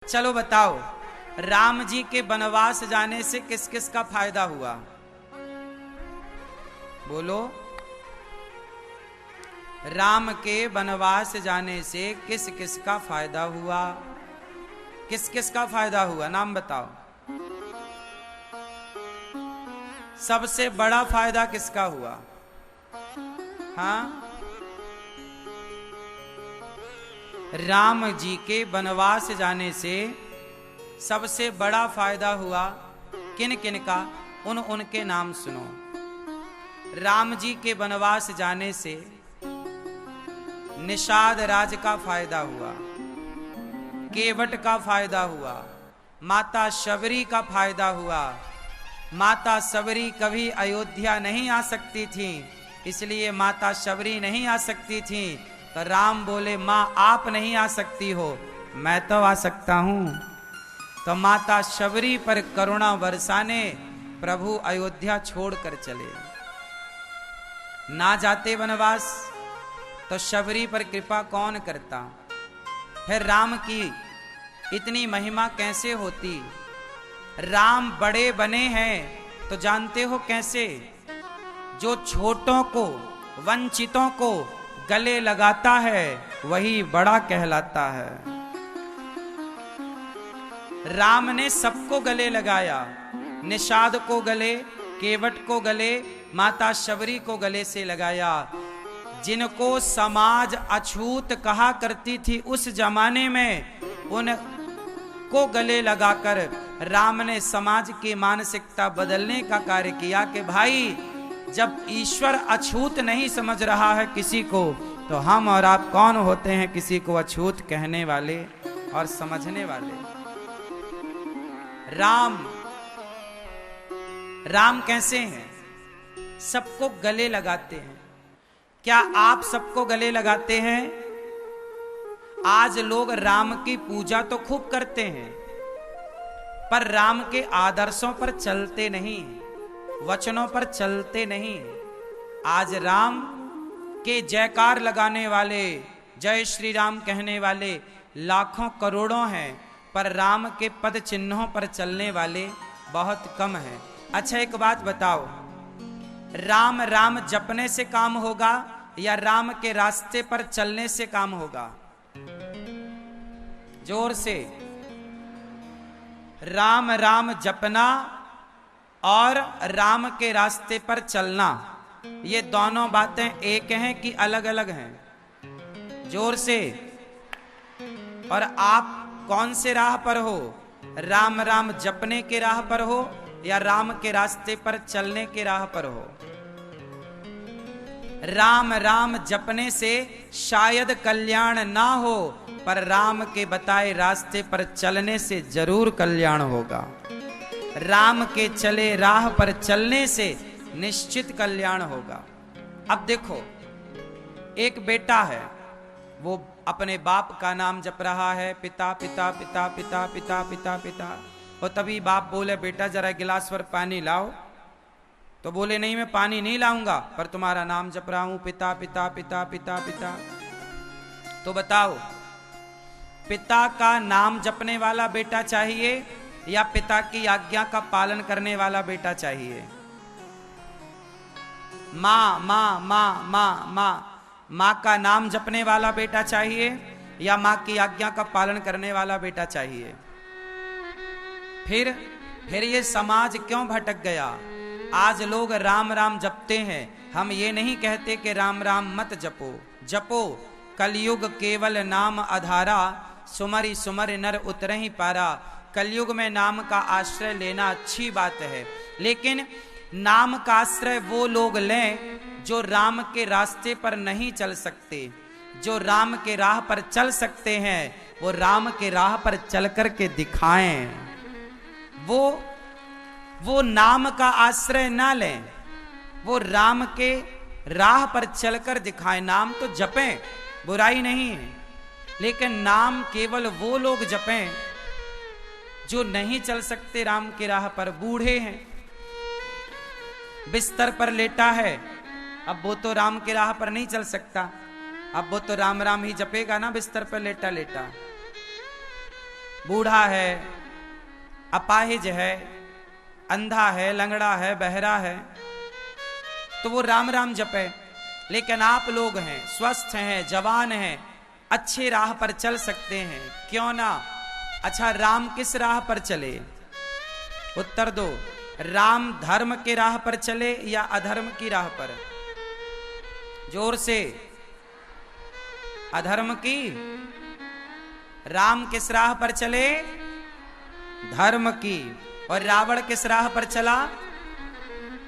चलो बताओ, राम जी के वनवास जाने से किस किस का फायदा हुआ? बोलो। राम के वनवास जाने से किस किस का फायदा हुआ? किस किस का फायदा हुआ, नाम बताओ। सबसे बड़ा फायदा किसका हुआ? हाँ, राम जी के वनवास जाने से सबसे बड़ा फायदा हुआ किन किन का, उनके नाम सुनो। राम जी के वनवास जाने से निषाद राज का फायदा हुआ, केवट का फायदा हुआ, माता शबरी का फायदा हुआ। माता शबरी कभी अयोध्या नहीं आ सकती थी, इसलिए माता शबरी नहीं आ सकती थी तो राम बोले, माँ आप नहीं आ सकती हो, मैं तो आ सकता हूं। तो माता शबरी पर करुणा बरसाने प्रभु अयोध्या छोड़कर चले। ना जाते वनवास तो शबरी पर कृपा कौन करता? फिर राम की इतनी महिमा कैसे होती? राम बड़े बने हैं तो जानते हो कैसे? जो छोटों को, वंचितों को गले लगाता है वही बड़ा कहलाता है। राम ने सबको गले लगाया, निषाद को गले, केवट को गले, माता शबरी को गले से लगाया। जिनको समाज अछूत कहा करती थी उस जमाने में, उनको गले लगाकर राम ने समाज की मानसिकता बदलने का कार्य किया कि भाई जब ईश्वर अछूत नहीं समझ रहा है किसी को, तो हम और आप कौन होते हैं किसी को अछूत कहने वाले और समझने वाले? राम कैसे हैं? सबको गले लगाते हैं। क्या आप सबको गले लगाते हैं? आज लोग राम की पूजा तो खूब करते हैं, पर राम के आदर्शों पर चलते नहीं, वचनों पर चलते नहीं। आज राम के जयकार लगाने वाले, जय श्री राम कहने वाले लाखों करोड़ों हैं, पर राम के पद चिन्हों पर चलने वाले बहुत कम हैं। अच्छा एक बात बताओ, राम राम जपने से काम होगा या राम के रास्ते पर चलने से काम होगा? जोर से। राम राम जपना और राम के रास्ते पर चलना, ये दोनों बातें एक हैं कि अलग अलग हैं? जोर से। और आप कौन से राह पर हो? राम राम जपने के राह पर हो या राम के रास्ते पर चलने के राह पर हो? राम राम जपने से शायद कल्याण ना हो, पर राम के बताए रास्ते पर चलने से जरूर कल्याण होगा। राम के चले राह पर चलने से निश्चित कल्याण होगा। अब देखो, एक बेटा है, वो अपने बाप का नाम जप रहा है, पिता पिता पिता पिता पिता पिता पिता। और तभी बाप बोले, बेटा जरा गिलास भर पानी लाओ। तो बोले, नहीं मैं पानी नहीं लाऊंगा, पर तुम्हारा नाम जप रहा हूं, पिता पिता पिता पिता पिता। तो बताओ, पिता का नाम जपने वाला बेटा चाहिए या पिता की आज्ञा का पालन करने वाला बेटा चाहिए? माँ माँ माँ माँ माँ माँ का नाम जपने वाला बेटा चाहिए या माँ की आज्ञा का पालन करने वाला बेटा चाहिए? फिर ये समाज क्यों भटक गया? आज लोग राम राम जपते हैं। हम ये नहीं कहते कि राम राम मत जपो, जपो। कलयुग केवल नाम आधारा, सुमरि सुमरि नर उतरहि पारा। कलयुग में नाम का आश्रय लेना अच्छी बात है, लेकिन नाम का आश्रय वो लोग लें जो राम के रास्ते पर नहीं चल सकते। जो राम के राह पर चल सकते हैं वो राम के राह पर चल कर के दिखाएं। वो नाम का आश्रय ना लें, वो राम के राह पर चलकर दिखाएं। नाम तो जपें, बुराई नहीं है, लेकिन नाम केवल वो लोग जपें जो नहीं चल सकते राम के राह पर। बूढ़े हैं, बिस्तर पर लेटा है, अब वो तो राम के राह पर नहीं चल सकता, अब वो तो राम राम ही जपेगा ना बिस्तर पर लेटा लेटा। बूढ़ा है, अपाहिज है, अंधा है, लंगड़ा है, बहरा है, तो वो राम राम जपे। लेकिन आप लोग हैं, स्वस्थ हैं, जवान हैं, अच्छे राह पर चल सकते हैं, क्यों ना? अच्छा, राम किस राह पर चले? उत्तर दो। राम धर्म के राह पर चले या अधर्म की राह पर? जोर से। अधर्म की। राम किस राह पर चले? धर्म की। और रावण किस राह पर चला?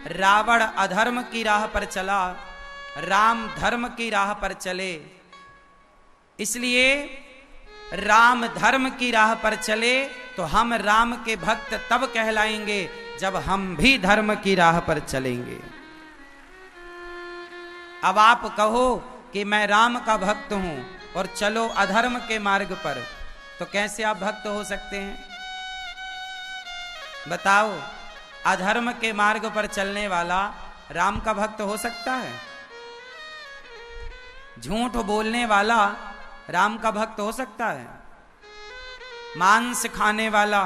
रावण अधर्म की राह पर चला, राम धर्म की राह पर चले। इसलिए राम धर्म की राह पर चले तो हम राम के भक्त तब कहलाएंगे जब हम भी धर्म की राह पर चलेंगे। अब आप कहो कि मैं राम का भक्त हूं और चलो अधर्म के मार्ग पर, तो कैसे आप भक्त हो सकते हैं? बताओ, अधर्म के मार्ग पर चलने वाला राम का भक्त हो सकता है? झूठ बोलने वाला राम का भक्त हो सकता है? मांस खाने वाला,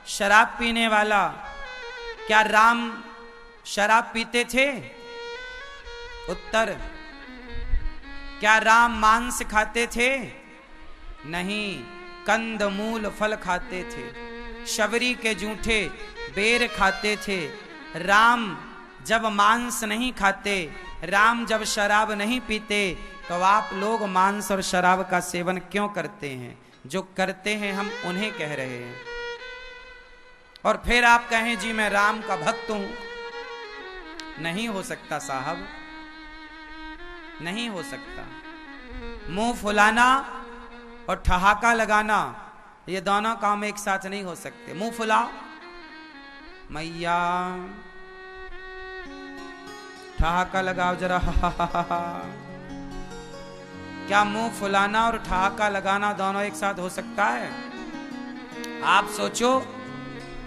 शराब पीने वाला, क्या राम शराब पीते थे? उत्तर। क्या राम मांस खाते थे? नहीं, कंद मूल फल खाते थे, शबरी के जूठे बेर खाते थे। राम जब मांस नहीं खाते, राम जब शराब नहीं पीते, तो आप लोग मांस और शराब का सेवन क्यों करते हैं? जो करते हैं हम उन्हें कह रहे हैं। और फिर आप कहें जी मैं राम का भक्त हूं। नहीं हो सकता साहब, नहीं हो सकता। मुंह फुलाना और ठहाका लगाना, ये दोनों काम एक साथ नहीं हो सकते। मुंह फुलाओ, मैया, ठहाका लगाओ जरा, क्या मुंह फुलाना और ठहाका लगाना दोनों एक साथ हो सकता है? आप सोचो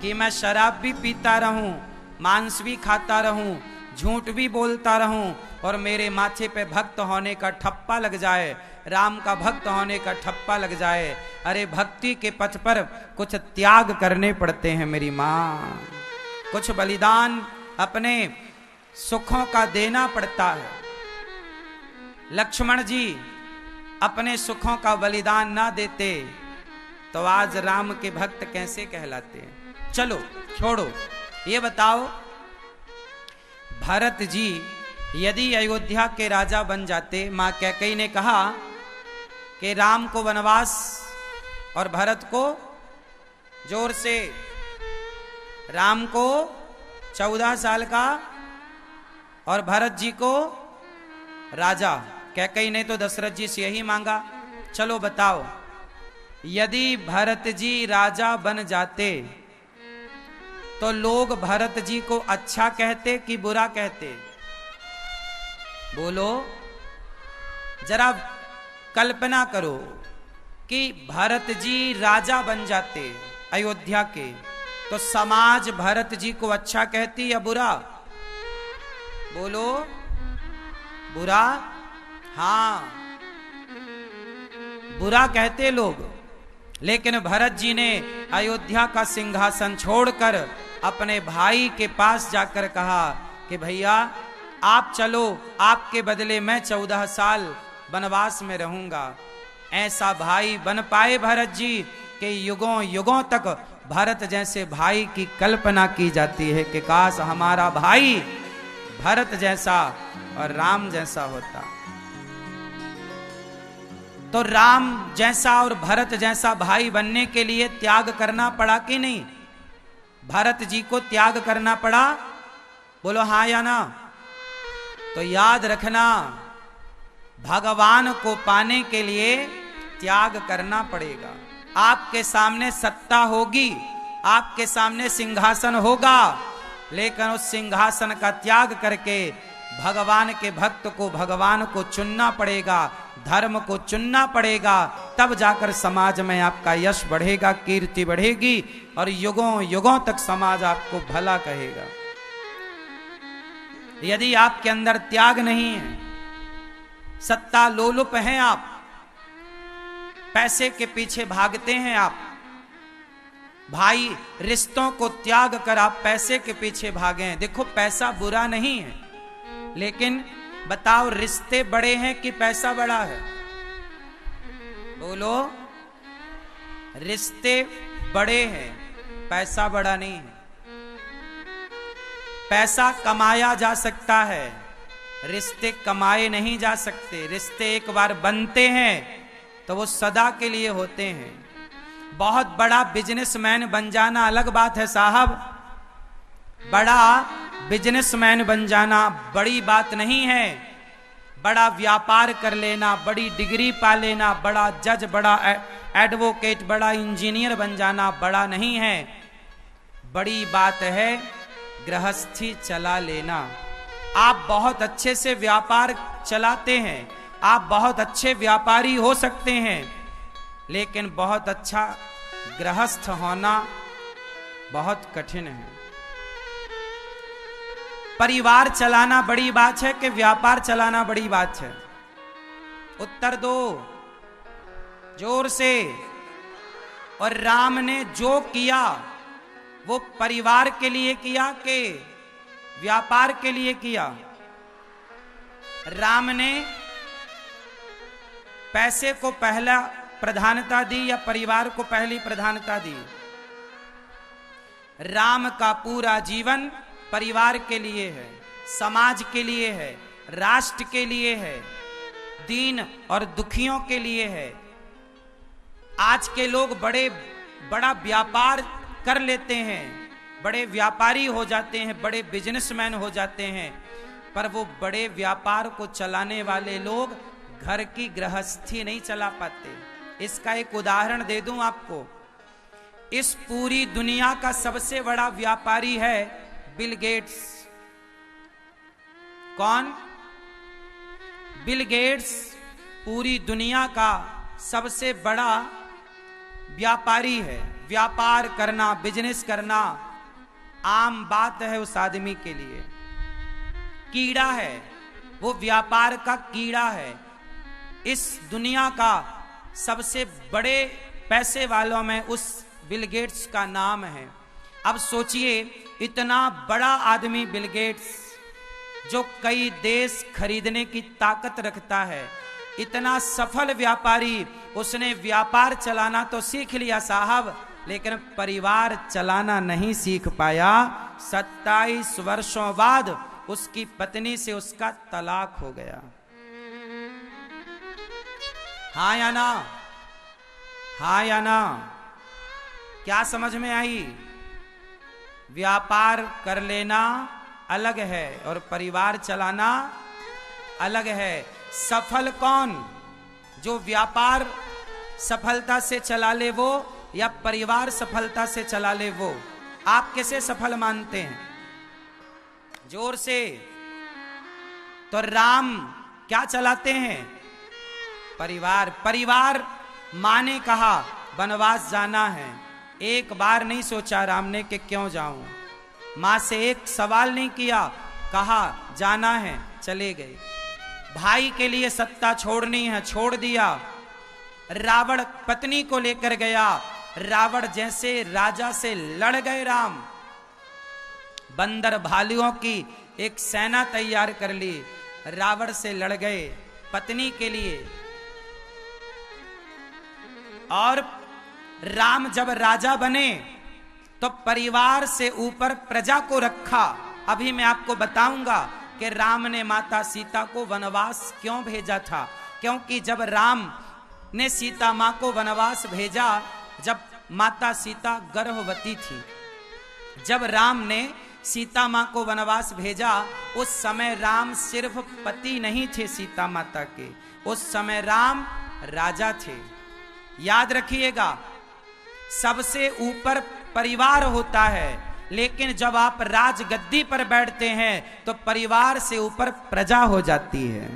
कि मैं शराब भी पीता रहूं, मांस भी खाता रहूं, झूठ भी बोलता रहूं और मेरे माथे पे भक्त होने का ठप्पा लग जाए, राम का भक्त होने का ठप्पा लग जाए। अरे भक्ति के पथ पर कुछ त्याग करने पड़ते हैं मेरी मां, कुछ बलिदान अपने सुखों का देना पड़ता है। लक्ष्मण जी अपने सुखों का बलिदान ना देते तो आज राम के भक्त कैसे कहलाते हैं? चलो छोड़ो, ये बताओ, भरत जी यदि अयोध्या के राजा बन जाते, मां कैकेयी ने कहा कि राम को वनवास और भरत को, जोर से, राम को 14 साल का और भरत जी को राजा। कैकेयी ने तो दशरथ जी से यही मांगा। चलो बताओ, यदि भरत जी राजा बन जाते तो लोग भरत जी को अच्छा कहते कि बुरा कहते? बोलो जरा, कल्पना करो कि भरत जी राजा बन जाते अयोध्या के, तो समाज भरत जी को अच्छा कहती या बुरा? बोलो, बुरा? हाँ, बुरा कहते लोग। लेकिन भरत जी ने अयोध्या का सिंहासन छोड़कर अपने भाई के पास जाकर कहा कि भैया आप चलो, आपके बदले मैं 14 साल वनवास में रहूंगा। ऐसा भाई बन पाए भरत जी कि युगों युगों तक भरत जैसे भाई की कल्पना की जाती है कि काश हमारा भाई भरत जैसा और राम जैसा होता। तो राम जैसा और भरत जैसा भाई बनने के लिए त्याग करना पड़ा कि नहीं? भरत जी को त्याग करना पड़ा? बोलो हाँ या ना? तो याद रखना, भगवान को पाने के लिए त्याग करना पड़ेगा। आपके सामने सत्ता होगी, आपके सामने सिंहासन होगा, लेकिन उस सिंहासन का त्याग करके भगवान के भक्त को भगवान को चुनना पड़ेगा, धर्म को चुनना पड़ेगा। तब जाकर समाज में आपका यश बढ़ेगा, कीर्ति बढ़ेगी और युगों युगों तक समाज आपको भला कहेगा। यदि आपके अंदर त्याग नहीं है, सत्ता लोलुप हैं आप, पैसे के पीछे भागते हैं आप, भाई रिश्तों को त्याग कर आप पैसे के पीछे भागे। देखो पैसा बुरा नहीं है, लेकिन बताओ रिश्ते बड़े हैं कि पैसा बड़ा है? बोलो, रिश्ते बड़े हैं, पैसा बड़ा नहीं है। पैसा कमाया जा सकता है, रिश्ते कमाए नहीं जा सकते। रिश्ते एक बार बनते हैं तो वो सदा के लिए होते हैं। बहुत बड़ा बिजनेसमैन बन जाना अलग बात है साहब, बड़ा बिजनेसमैन बन जाना बड़ी बात नहीं है। बड़ा व्यापार कर लेना, बड़ी डिग्री पा लेना, बड़ा जज, बड़ा एडवोकेट, बड़ा इंजीनियर बन जाना बड़ा नहीं है। बड़ी बात है गृहस्थी चला लेना। आप बहुत अच्छे से व्यापार चलाते हैं, आप बहुत अच्छे व्यापारी हो सकते हैं, लेकिन बहुत अच्छा गृहस्थ होना बहुत कठिन है। परिवार चलाना बड़ी बात है कि व्यापार चलाना बड़ी बात है? उत्तर दो जोर से। और राम ने जो किया वो परिवार के लिए किया कि व्यापार के लिए किया? राम ने पैसे को पहला प्रधानता दी या परिवार को पहली प्रधानता दी? राम का पूरा जीवन परिवार के लिए है, समाज के लिए है, राष्ट्र के लिए है, दीन और दुखियों के लिए है। आज के लोग बड़ा व्यापार कर लेते हैं, बड़े व्यापारी हो जाते हैं, बड़े बिजनेसमैन हो जाते हैं, पर वो बड़े व्यापार को चलाने वाले लोग घर की गृहस्थी नहीं चला पाते। इसका एक उदाहरण दे दूं आपको। इस पूरी दुनिया का सबसे बड़ा व्यापारी है बिल गेट्स। कौन? बिल गेट्स पूरी दुनिया का सबसे बड़ा व्यापारी है। व्यापार करना, बिजनेस करना आम बात है उस आदमी के लिए। कीड़ा है वो, व्यापार का कीड़ा है। इस दुनिया का सबसे बड़े पैसे वालों में उस बिल गेट्स का नाम है। अब सोचिए, इतना बड़ा आदमी बिल गेट्स, जो कई देश खरीदने की ताकत रखता है, इतना सफल व्यापारी, उसने व्यापार चलाना तो सीख लिया साहब, लेकिन परिवार चलाना नहीं सीख पाया। 27 वर्षों बाद उसकी पत्नी से उसका तलाक हो गया। हाँ या ना? हाँ या ना? क्या समझ में आई? व्यापार कर लेना अलग है और परिवार चलाना अलग है। सफल कौन? जो व्यापार सफलता से चला ले वो, या परिवार सफलता से चला ले वो? आप किसे सफल मानते हैं? जोर से। तो राम क्या चलाते हैं? परिवार। परिवार माँ ने कहा वनवास जाना है, एक बार नहीं सोचा राम ने कि क्यों जाऊं। माँ से एक सवाल नहीं किया, कहा जाना है, चले गए। भाई के लिए सत्ता छोड़नी है, छोड़ दिया। रावण पत्नी को लेकर गया, रावण जैसे राजा से लड़ गए राम। बंदर भालुओं की एक सेना तैयार कर ली, रावण से लड़ गए पत्नी के लिए। और राम जब राजा बने तो परिवार से ऊपर प्रजा को रखा। अभी मैं आपको बताऊंगा कि राम ने माता सीता को वनवास क्यों भेजा था। क्योंकि जब राम ने सीता मां को वनवास भेजा, जब माता सीता गर्भवती थी, जब राम ने सीता मां को वनवास भेजा, उस समय राम सिर्फ पति नहीं थे सीता माता के, उस समय राम राजा थे। याद रखिएगा, सबसे ऊपर परिवार होता है, लेकिन जब आप राजगद्दी पर बैठते हैं तो परिवार से ऊपर प्रजा हो जाती है।